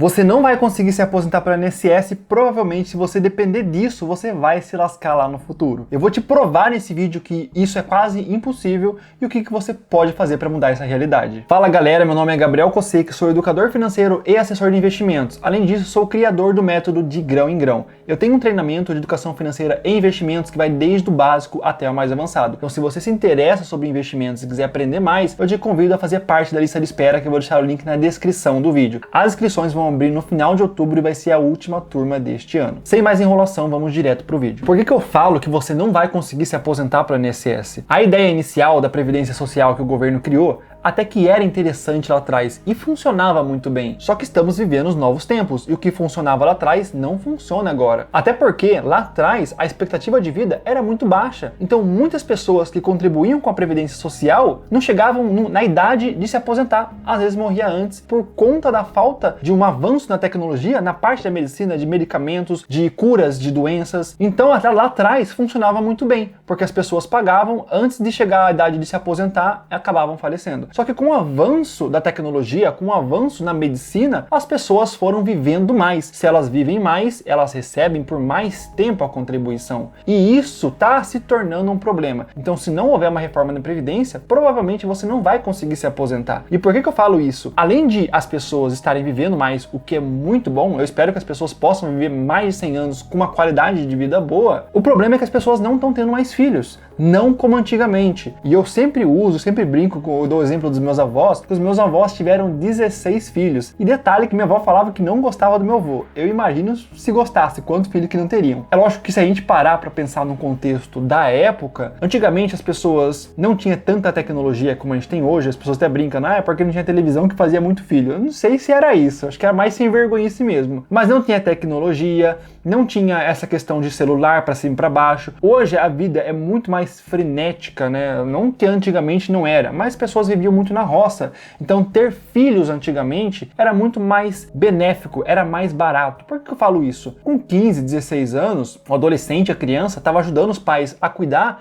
Você não vai conseguir se aposentar pelo INSS, provavelmente se você depender disso, você vai se lascar lá no futuro. Eu vou te provar nesse vídeo que isso é quase impossível e o que você pode fazer para mudar essa realidade. Fala galera, meu nome é Gabriel Cosseque, sou educador financeiro e assessor de investimentos. Além disso, sou o criador do método de grão em grão. Eu tenho um treinamento de educação financeira e investimentos que vai desde o básico até o mais avançado. Então se você se interessa sobre investimentos e quiser aprender mais, eu te convido a fazer parte da lista de espera que eu vou deixar o link na descrição do vídeo. As inscrições vão abrir no final de outubro e vai ser a última turma deste ano. Sem mais enrolação, vamos direto pro vídeo. Por que eu falo que você não vai conseguir se aposentar pelo INSS? A ideia inicial da Previdência Social que o governo criou até que era interessante lá atrás e funcionava muito bem. Só que estamos vivendo os novos tempos e o que funcionava lá atrás não funciona agora. Até porque lá atrás a expectativa de vida era muito baixa. Então muitas pessoas que contribuíam com a Previdência Social não chegavam na idade de se aposentar. Às vezes morria antes por conta da falta de um avanço na tecnologia, na parte da medicina, de medicamentos, de curas de doenças. Então até lá atrás funcionava muito bem, porque as pessoas pagavam antes de chegar à idade de se aposentar e acabavam falecendo. Só que com o avanço da tecnologia, com o avanço na medicina, as pessoas foram vivendo mais. Se elas vivem mais, elas recebem por mais tempo a contribuição. E isso está se tornando um problema. Então, se não houver uma reforma na Previdência, provavelmente você não vai conseguir se aposentar. E por que eu falo isso? Além de as pessoas estarem vivendo mais, o que é muito bom, eu espero que as pessoas possam viver mais de 100 anos com uma qualidade de vida boa, o problema é que as pessoas não estão tendo mais filhos. Não como antigamente. E eu sempre brinco, eu dou o exemplo dos meus avós, que os meus avós tiveram 16 filhos. E detalhe que minha avó falava que não gostava do meu avô. Eu imagino se gostasse, quantos filhos que não teriam. É lógico que se a gente parar para pensar no contexto da época, antigamente as pessoas não tinham tanta tecnologia como a gente tem hoje, as pessoas até brincam, é porque não tinha televisão que fazia muito filho. Eu não sei se era isso, acho que era mais sem vergonhice mesmo. Mas não tinha tecnologia, não tinha essa questão de celular para cima e para baixo. Hoje a vida é muito mais frenética, né? Não que antigamente não era, mas as pessoas viviam muito na roça. Então ter filhos antigamente era muito mais benéfico, era mais barato. Por que eu falo isso? Com 15, 16 anos, o adolescente, a criança, estava ajudando os pais a cuidar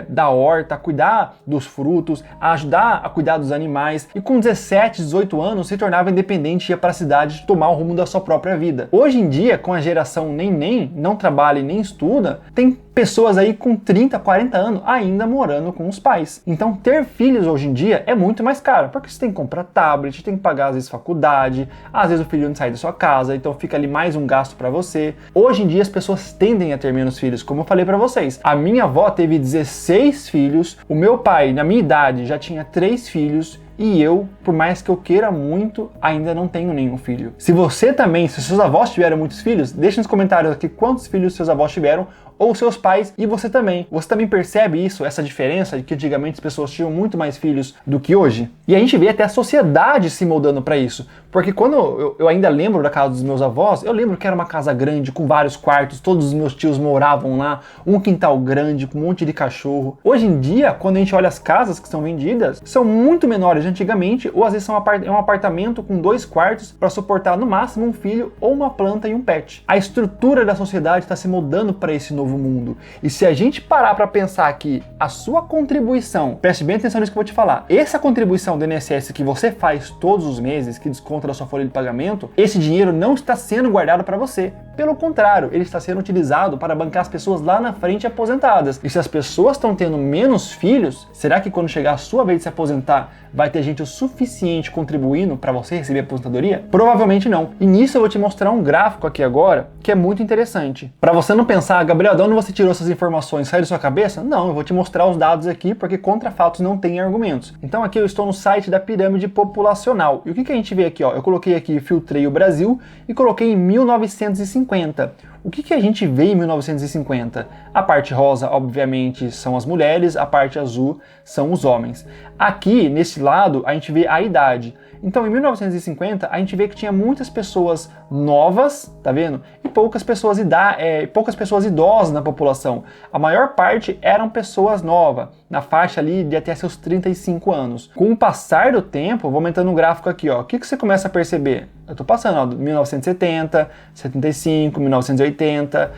da horta, a cuidar dos frutos, a ajudar a cuidar dos animais. E com 17, 18 anos, se tornava independente e ia para a cidade tomar o rumo da sua própria vida. Hoje em dia, com a geração nem não trabalha e nem estuda, tem pessoas aí com 30, 40 anos ainda morando com os pais. Então ter filhos hoje em dia é muito mais caro, porque você tem que comprar tablet, tem que pagar às vezes faculdade, às vezes o filho não sai da sua casa, então fica ali mais um gasto para você. Hoje em dia as pessoas tendem a ter menos filhos, como eu falei para vocês. A minha avó teve 16 filhos, o meu pai, na minha idade, já tinha 3 filhos, e eu, por mais que eu queira muito, ainda não tenho nenhum filho. Se você também, se seus avós tiveram muitos filhos, deixe nos comentários aqui quantos filhos seus avós tiveram, ou seus pais, e você também. Você também percebe isso, essa diferença de que antigamente as pessoas tinham muito mais filhos do que hoje? E a gente vê até a sociedade se moldando para isso. Porque quando eu ainda lembro da casa dos meus avós, eu lembro que era uma casa grande, com vários quartos, todos os meus tios moravam lá, um quintal grande, com um monte de cachorro. Hoje em dia, quando a gente olha as casas que são vendidas, são muito menores de antigamente, ou às vezes é um apartamento com 2 quartos para suportar no máximo um filho, ou uma planta e um pet. A estrutura da sociedade está se moldando para esse novo mundo. E se a gente parar para pensar que a sua contribuição, preste bem atenção nisso que eu vou te falar, essa contribuição do INSS que você faz todos os meses, que desconta da sua folha de pagamento, esse dinheiro não está sendo guardado para você. Pelo contrário, ele está sendo utilizado para bancar as pessoas lá na frente aposentadas. E se as pessoas estão tendo menos filhos, será que quando chegar a sua vez de se aposentar, vai ter gente o suficiente contribuindo para você receber a aposentadoria? Provavelmente não. E nisso eu vou te mostrar um gráfico aqui agora, que é muito interessante. Para você não pensar, Gabriel, de onde você tirou essas informações? Saiu da sua cabeça? Não, eu vou te mostrar os dados aqui, porque contra fatos não tem argumentos. Então aqui eu estou no site da pirâmide populacional. E o que a gente vê aqui? Eu coloquei aqui, filtrei o Brasil e coloquei em 1950. O que a gente vê em 1950? A parte rosa, obviamente, são as mulheres, a parte azul são os homens. Aqui, nesse lado, a gente vê a idade. Então, em 1950, a gente vê que tinha muitas pessoas novas, tá vendo? E poucas pessoas idosas na população. A maior parte eram pessoas novas, na faixa ali de até seus 35 anos. Com o passar do tempo, vou aumentando o gráfico aqui, ó. O que você começa a perceber? Eu tô passando, ó, 1970, 75, 1980,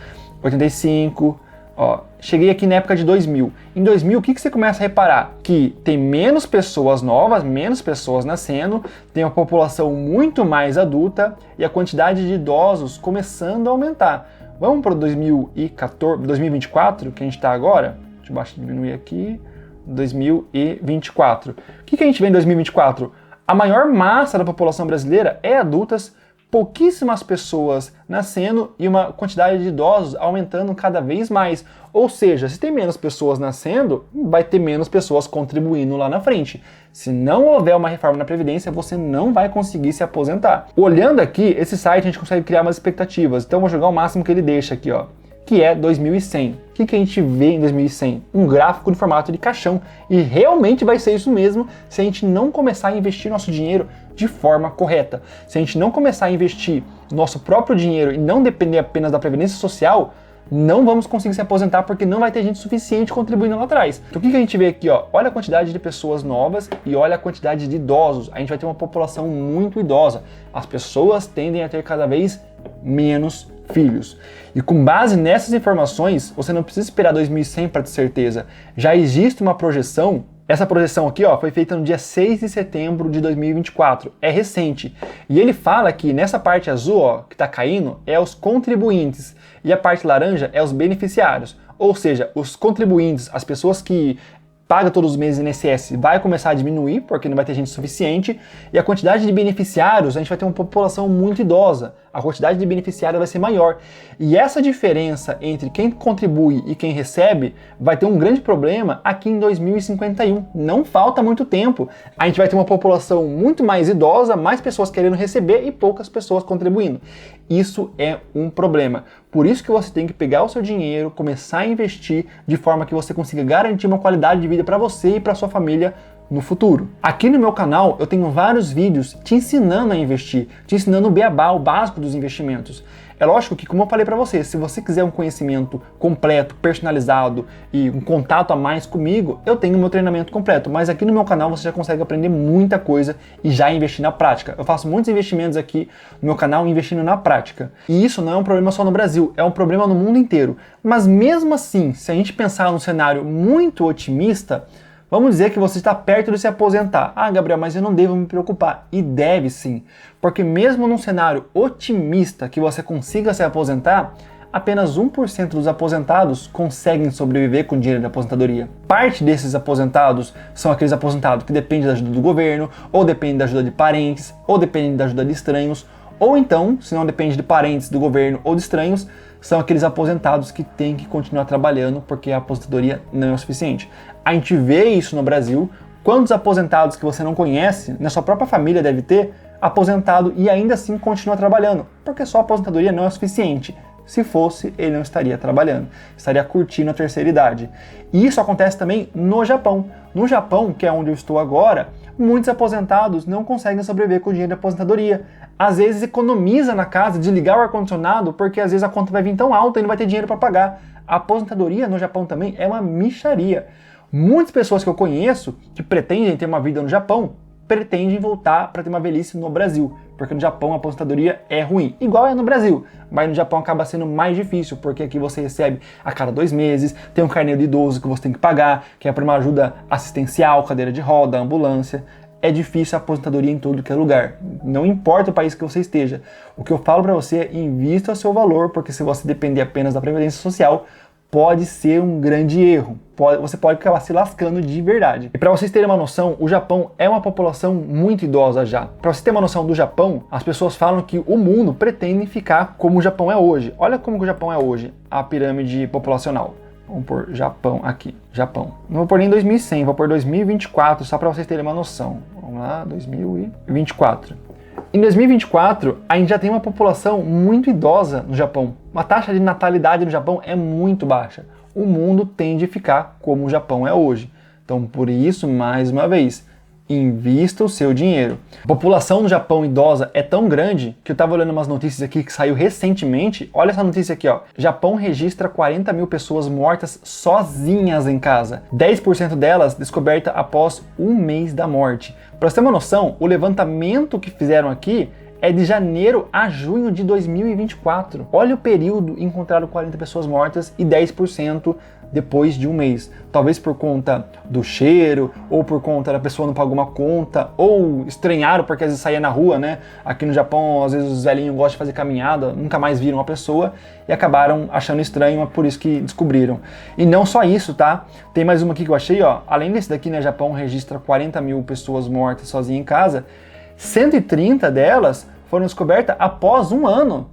85... Ó, cheguei aqui na época de 2000. Em 2000, o que você começa a reparar? Que tem menos pessoas novas, menos pessoas nascendo, tem uma população muito mais adulta e a quantidade de idosos começando a aumentar. Vamos para 2024, que a gente está agora? Deixa eu diminuir aqui. 2024. O que a gente vê em 2024? A maior massa da população brasileira é adultas, pouquíssimas pessoas nascendo e uma quantidade de idosos aumentando cada vez mais. Ou seja, se tem menos pessoas nascendo, vai ter menos pessoas contribuindo lá na frente. Se não houver uma reforma na Previdência, você não vai conseguir se aposentar. Olhando aqui, esse site a gente consegue criar umas expectativas. Então eu vou jogar o máximo que ele deixa aqui, ó, que é 2100. O que a gente vê em 2100? Um gráfico no formato de caixão. E realmente vai ser isso mesmo se a gente não começar a investir nosso dinheiro de forma correta. Se a gente não começar a investir nosso próprio dinheiro e não depender apenas da Previdência Social, não vamos conseguir se aposentar porque não vai ter gente suficiente contribuindo lá atrás. Então o que a gente vê aqui, ó? Olha a quantidade de pessoas novas e olha a quantidade de idosos. A gente vai ter uma população muito idosa. As pessoas tendem a ter cada vez menos filhos. E com base nessas informações, você não precisa esperar 2100 para ter certeza. Já existe uma projeção. Essa projeção aqui, ó, foi feita no dia 6 de setembro de 2024. É recente. E ele fala que nessa parte azul, ó, que está caindo, é os contribuintes. E a parte laranja é os beneficiários. Ou seja, os contribuintes, as pessoas que pagam todos os meses INSS, vai começar a diminuir, porque não vai ter gente suficiente. E a quantidade de beneficiários, a gente vai ter uma população muito idosa. A quantidade de beneficiários vai ser maior. E essa diferença entre quem contribui e quem recebe vai ter um grande problema aqui em 2051. Não falta muito tempo. A gente vai ter uma população muito mais idosa, mais pessoas querendo receber e poucas pessoas contribuindo. Isso é um problema. Por isso que você tem que pegar o seu dinheiro, começar a investir de forma que você consiga garantir uma qualidade de vida para você e para sua família no futuro. Aqui no meu canal eu tenho vários vídeos te ensinando a investir, te ensinando o beabá, o básico dos investimentos. É lógico que, como eu falei para você, se você quiser um conhecimento completo, personalizado e um contato a mais comigo, eu tenho o meu treinamento completo, mas aqui no meu canal você já consegue aprender muita coisa e já investir na prática. Eu faço muitos investimentos aqui no meu canal investindo na prática. E isso não é um problema só no Brasil, é um problema no mundo inteiro. Mas mesmo assim, se a gente pensar num cenário muito otimista, vamos dizer que você está perto de se aposentar. Ah, Gabriel, mas eu não devo me preocupar. E deve sim, porque mesmo num cenário otimista que você consiga se aposentar, apenas 1% dos aposentados conseguem sobreviver com o dinheiro da aposentadoria. Parte desses aposentados são aqueles aposentados que dependem da ajuda do governo, ou dependem da ajuda de parentes, ou dependem da ajuda de estranhos, ou então, se não depende de parentes, do governo ou de estranhos, são aqueles aposentados que têm que continuar trabalhando porque a aposentadoria não é o suficiente. A gente vê isso no Brasil. Quantos aposentados que você não conhece, na sua própria família deve ter, aposentado e ainda assim continua trabalhando, porque só a aposentadoria não é o suficiente. Se fosse, ele não estaria trabalhando, estaria curtindo a terceira idade. E isso acontece também no Japão. No Japão, que é onde eu estou agora, muitos aposentados não conseguem sobreviver com o dinheiro da aposentadoria. Às vezes economiza na casa de ligar o ar-condicionado porque às vezes a conta vai vir tão alta e não vai ter dinheiro para pagar. A aposentadoria no Japão também é uma mixaria. Muitas pessoas que eu conheço que pretendem ter uma vida no Japão pretendem voltar para ter uma velhice no Brasil, porque no Japão a aposentadoria é ruim, igual é no Brasil, mas no Japão acaba sendo mais difícil, porque aqui você recebe a cada 2 meses, tem um carnê de idoso que você tem que pagar, que é para uma ajuda assistencial, cadeira de roda, ambulância. É difícil a aposentadoria em todo que é lugar, não importa o país que você esteja. O que eu falo para você é invista o seu valor, porque se você depender apenas da Previdência Social, pode ser um grande erro. Você pode acabar se lascando de verdade. E para vocês terem uma noção, o Japão é uma população muito idosa já. Para você ter uma noção do Japão, as pessoas falam que o mundo pretende ficar como o Japão é hoje. Olha como que o Japão é hoje, a pirâmide populacional. Vamos pôr Japão aqui, Japão. Não vou pôr nem 2100, vou pôr 2024, só para vocês terem uma noção. Vamos lá, 2024. Em 2024, a gente já tem uma população muito idosa no Japão. A taxa de natalidade no Japão é muito baixa. O mundo tende a ficar como o Japão é hoje. Então, por isso, mais uma vez, invista o seu dinheiro. A população no Japão idosa é tão grande que eu estava olhando umas notícias aqui que saiu recentemente. Olha essa notícia aqui, ó. Japão registra 40 mil pessoas mortas sozinhas em casa. 10% delas descoberta após 1 mês da morte. Para você ter uma noção, o levantamento que fizeram aqui é de janeiro a junho de 2024. Olha o período, encontraram 40 pessoas mortas e 10% depois de um mês. Talvez por conta do cheiro, ou por conta da pessoa não pagou uma conta, ou estranharam porque às vezes saía na rua, né? Aqui no Japão, às vezes os velhinhos gostam de fazer caminhada, nunca mais viram uma pessoa e acabaram achando estranho, é por isso que descobriram. E não só isso, tá? Tem mais uma aqui que eu achei, ó. Além desse daqui, né, Japão registra 40 mil pessoas mortas sozinhas em casa, 130 delas foram descobertas após um ano.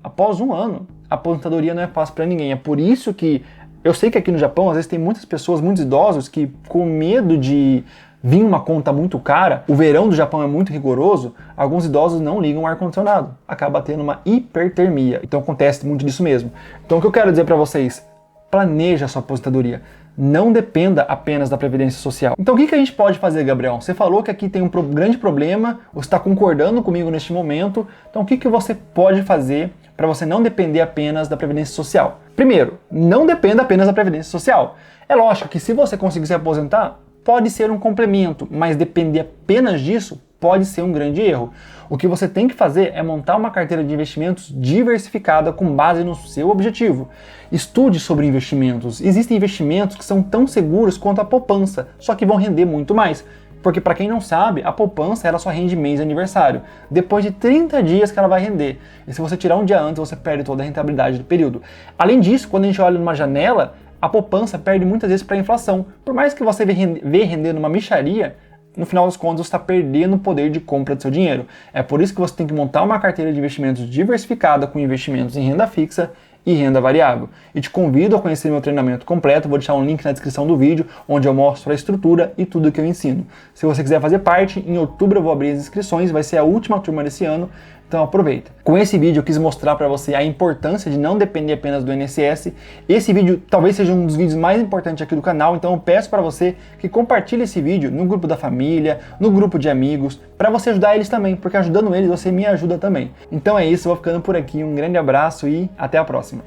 Após um ano. A aposentadoria não é fácil para ninguém. É por isso que eu sei que aqui no Japão, às vezes tem muitas pessoas, muitos idosos, que com medo de vir uma conta muito cara, o verão do Japão é muito rigoroso, alguns idosos não ligam o ar-condicionado. Acaba tendo uma hipertermia. Então acontece muito disso mesmo. Então o que eu quero dizer para vocês, planeja a sua aposentadoria. Não dependa apenas da Previdência Social. Então o que a gente pode fazer, Gabriel? Você falou que aqui tem um grande problema, você está concordando comigo neste momento, então o que você pode fazer para você não depender apenas da Previdência Social? Primeiro, não dependa apenas da Previdência Social. É lógico que se você conseguir se aposentar, pode ser um complemento, mas depender apenas disso pode ser um grande erro. O que você tem que fazer é montar uma carteira de investimentos diversificada com base no seu objetivo. Estude sobre investimentos. Existem investimentos que são tão seguros quanto a poupança, só que vão render muito mais. Porque para quem não sabe, a poupança ela só rende mês de aniversário. Depois de 30 dias que ela vai render. E se você tirar um dia antes, você perde toda a rentabilidade do período. Além disso, quando a gente olha numa janela, a poupança perde muitas vezes para a inflação. Por mais que você vê render numa mixaria, no final das contas você está perdendo o poder de compra do seu dinheiro. É por isso que você tem que montar uma carteira de investimentos diversificada com investimentos em renda fixa e renda variável. E te convido a conhecer meu treinamento completo, vou deixar um link na descrição do vídeo, onde eu mostro a estrutura e tudo que eu ensino. Se você quiser fazer parte, em outubro eu vou abrir as inscrições, vai ser a última turma desse ano, então aproveita. Com esse vídeo eu quis mostrar para você a importância de não depender apenas do INSS. Esse vídeo talvez seja um dos vídeos mais importantes aqui do canal, então eu peço para você que compartilhe esse vídeo no grupo da família, no grupo de amigos, para você ajudar eles também, porque ajudando eles você me ajuda também. Então é isso, eu vou ficando por aqui, um grande abraço e até a próxima.